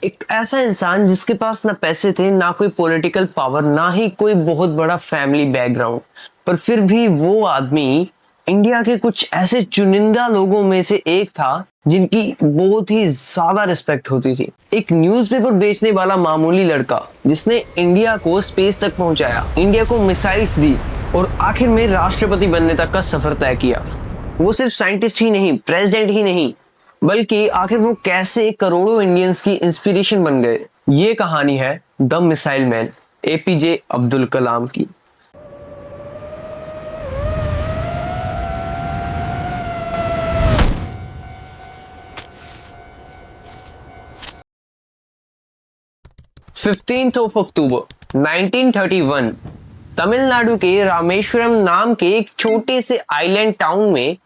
एक ऐसा इंसान जिसके पास ना पैसे थे, ना कोई पॉलिटिकल पावर, ना ही कोई बहुत बड़ा फैमिली बैकग्राउंड, पर फिर भी वो आदमी इंडिया के कुछ ऐसे चुनिंदा लोगों में से एक था जिनकी बहुत ही ज्यादा रिस्पेक्ट होती थी। एक न्यूज़पेपर बेचने वाला मामूली लड़का जिसने इंडिया को स्पेस तक पहुंचाया, इंडिया को मिसाइल्स दी और आखिर में राष्ट्रपति बनने तक का सफर तय किया। वो सिर्फ साइंटिस्ट ही नहीं, प्रेसिडेंट ही नहीं, बल्कि आखिर वो कैसे करोड़ों इंडियंस की इंस्पिरेशन बन गए। ये कहानी है the missile man, APJ Abdul Kalam की। अक्टूबर 1931 तमिलनाडु के रामेश्वरम नाम के एक छोटे से आइलैंड टाउन में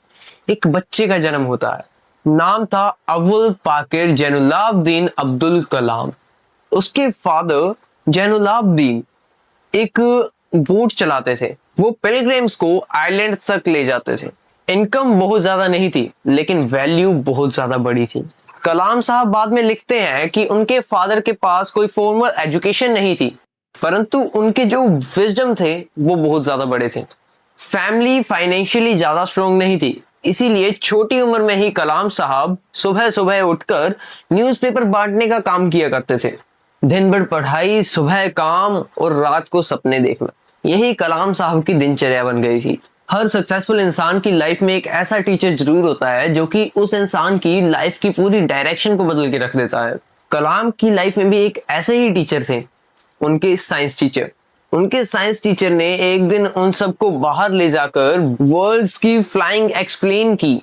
एक बच्चे का जन्म होता है। नाम था अवुल पाकिर जैनुलाब्दीन अब्दुल कलाम। उसके फादर जैनुलाब्दीन एक बोट चलाते थे। वो पिलग्रिम्स को आइलैंड तक ले जाते थे। इनकम बहुत ज्यादा नहीं थी, लेकिन वैल्यू बहुत ज्यादा बड़ी थी। कलाम साहब बाद में लिखते हैं कि उनके फादर के पास कोई फॉर्मल एजुकेशन नहीं थी, परंतु उनके जो विजडम थे वो बहुत ज्यादा बड़े थे। फैमिली फाइनेंशियली ज्यादा स्ट्रोंग नहीं थी, इसीलिए छोटी उम्र में ही कलाम साहब सुबह सुबह उठकर न्यूज़पेपर बांटने का काम किया करते थे। दिन भर पढ़ाई, सुबह काम और रात को सपने देखना, यही कलाम साहब की दिनचर्या बन गई थी। हर सक्सेसफुल इंसान की लाइफ में एक ऐसा टीचर जरूर होता है जो कि उस इंसान की लाइफ की पूरी डायरेक्शन को बदल के रख देता है। कलाम की लाइफ में भी एक ऐसे ही टीचर थे, उनके साइंस टीचर। उनके साइंस टीचर ने एक दिन उन सबको बाहर ले जाकर वर्ड्स की फ्लाइंग एक्सप्लेन की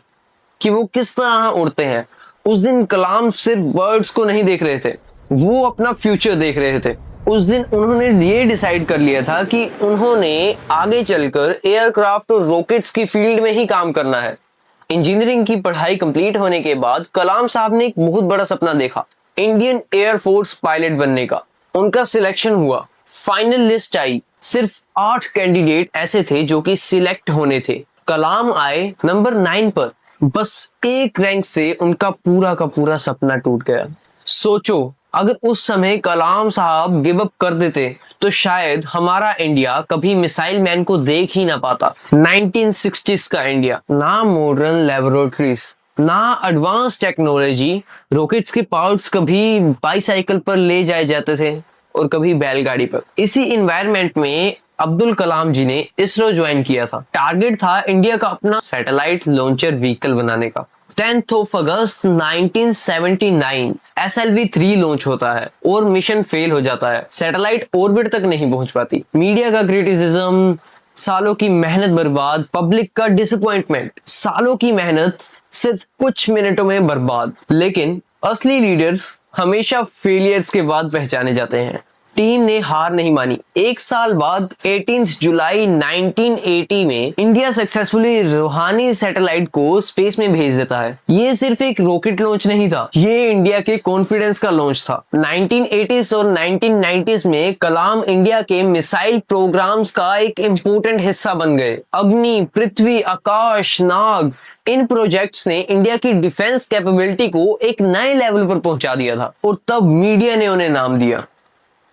कि वो किस तरह उड़ते हैं। उस दिन कलाम सिर्फ वर्ड्स को नहीं देख रहे थे, वो अपना फ्यूचर देख रहे थे। उस दिन उन्होंने ये डिसाइड कर लिया था कि उन्होंने आगे चलकर एयरक्राफ्ट और रॉकेट्स की फील्ड में ही काम करना है। इंजीनियरिंग की पढ़ाई कंप्लीट होने के बाद कलाम साहब ने एक बहुत बड़ा सपना देखा, इंडियन एयरफोर्स पायलट बनने का। उनका सिलेक्शन हुआ, फाइनल लिस्ट आई। सिर्फ 8 कैंडिडेट ऐसे थे जो कि सिलेक्ट होने थे। कलाम आए नंबर 9 पर। बस एक रैंक से उनका पूरा का पूरा सपना टूट गया। सोचो, अगर उस समय कलाम साहब गिव अप कर देते तो शायद हमारा इंडिया कभी मिसाइल मैन को देख ही ना पाता। 1960s का इंडिया, ना मॉडर्न लेबोरेटरीज, ना एडवांस टेक्नोलॉजी। रॉकेट्स के पार्ट्स कभी बाईसाइकिल पर ले जाए जाते थे और कभी बैलगाड़ी पर। इसी इन्वायरमेंट में अब्दुल कलाम जी ने इसरो ज्वाइन किया था। टारगेट था इंडिया का अपना सैटेलाइट लॉन्चर व्हीकल बनाने का। 10 अगस्त 1979 SLV-3 लॉन्च होता है और मिशन फेल हो जाता है। सैटेलाइट ऑर्बिट तक नहीं पहुंच पाती। मीडिया का क्रिटिसिज्म, सालों की मेहनत बर्बाद, पब्लिक का डिसअपॉइंटमेंट, सालों की मेहनत सिर्फ कुछ मिनटों में बर्बाद। लेकिन असली लीडर्स हमेशा फेलियर्स के बाद पहचाने जाते हैं। टीम ने हार नहीं मानी। एक साल बाद 18 जुलाई 1980 में इंडिया सक्सेसफुली रूहानी सैटेलाइट को स्पेस में भेज देता है। ये सिर्फ एक रॉकेट लॉन्च नहीं था, ये इंडिया के कॉन्फिडेंस का लॉन्च था। 1980s और 1990s में कलाम इंडिया के मिसाइल प्रोग्राम्स का एक इम्पोर्टेंट हिस्सा बन गए। अग्नि, पृथ्वी, आकाश, नाग, इन प्रोजेक्ट्स ने इंडिया की डिफेंस कैपेबिलिटी को एक नए लेवल पर पहुंचा दिया था और तब मीडिया ने उन्हें नाम दिया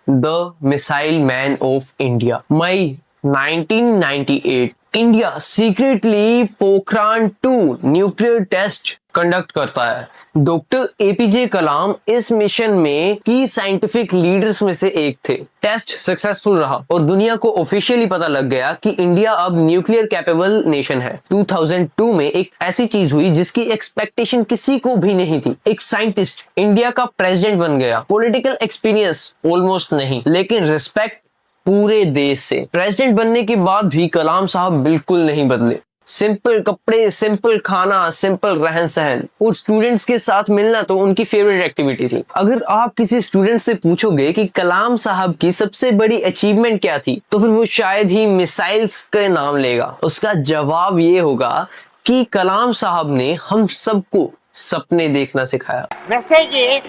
the missile man of India. मई 1998 India secretly Pokhran 2 nuclear test conduct करता है। डॉक्टर एपीजे कलाम इस मिशन में की साइंटिफिक लीडर्स में से एक थे। टेस्ट सक्सेसफुल रहा और दुनिया को ऑफिशियली पता लग गया कि इंडिया अब न्यूक्लियर कैपेबल नेशन है। 2002 में एक ऐसी चीज हुई जिसकी एक्सपेक्टेशन किसी को भी नहीं थी। एक साइंटिस्ट इंडिया का प्रेसिडेंट बन गया। पॉलिटिकल एक्सपीरियंस ऑलमोस्ट नहीं, लेकिन रिस्पेक्ट पूरे देश से। प्रेसिडेंट बनने के बाद भी कलाम साहब बिल्कुल नहीं बदले। सिंपल कपड़े, सिंपल खाना, सिंपल रहन सहन और स्टूडेंट्स के साथ मिलना तो उनकी फेवरेट एक्टिविटी थी। अगर आप किसी स्टूडेंट से पूछोगे कि कलाम साहब की सबसे बड़ी अचीवमेंट क्या थी, तो फिर वो शायद ही मिसाइल्स का नाम लेगा। उसका जवाब ये होगा कि कलाम साहब ने हम सबको सपने देखना सिखाया। Message is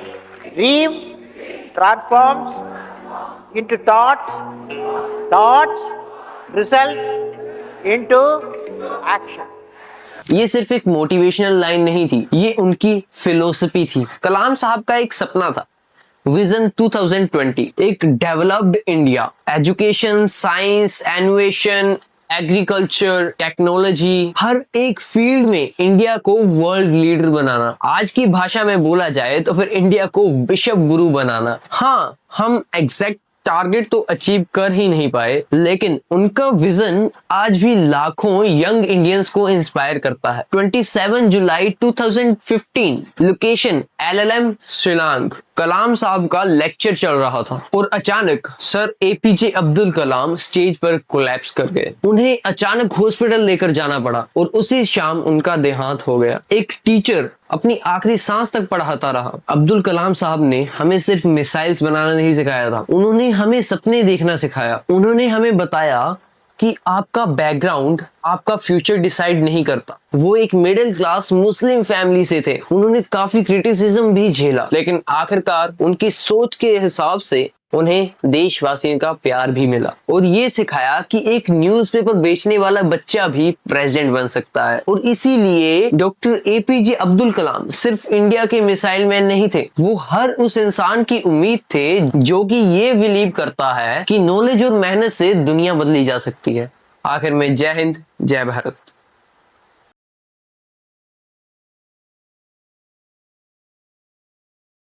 dream transforms into thoughts, thoughts result into action. ये सिर्फ एक मोटिवेशनल लाइन नहीं थी, ये उनकी फिलोसफी थी। कलाम साहब का एक सपना था, विजन 2020, एक developed India, education, science, innovation, agriculture, technology, हर एक फील्ड में इंडिया को वर्ल्ड लीडर बनाना। आज की भाषा में बोला जाए तो फिर इंडिया को विश्व गुरु बनाना। हाँ, हम एग्जैक्ट टारगेट तो अचीव कर ही नहीं पाए, लेकिन उनका विजन आज भी लाखों यंग इंडियंस को इंस्पायर करता है। 27 जुलाई 2015, लोकेशन LLM शिलांग। कलाम साहब का लेक्चर चल रहा था और अचानक sir APJ Abdul Kalam stage पर कोलैप्स कर गए। उन्हें अचानक हॉस्पिटल लेकर जाना पड़ा और उसी शाम उनका देहांत हो गया। एक टीचर अपनी आखिरी सांस तक पढ़ाता रहा। अब्दुल कलाम साहब ने हमें सिर्फ मिसाइल्स बनाना नहीं सिखाया था, उन्होंने हमें सपने देखना सिखाया। उन्होंने हमें बताया कि आपका बैकग्राउंड आपका फ्यूचर डिसाइड नहीं करता। वो एक मिडिल क्लास मुस्लिम फैमिली से थे, उन्होंने काफी क्रिटिसिज्म भी झेला, लेकिन आखिरकार उनकी सोच के हिसाब से उन्हें देशवासियों का प्यार भी मिला और ये सिखाया कि एक न्यूज़पेपर बेचने वाला बच्चा भी प्रेसिडेंट बन सकता है। और इसीलिए डॉक्टर APJ अब्दुल कलाम सिर्फ इंडिया के मिसाइल मैन नहीं थे, वो हर उस इंसान की उम्मीद थे जो कि ये बिलीव करता है कि नॉलेज और मेहनत से दुनिया बदली जा सकती है। आखिर में जय हिंद, जय भारत।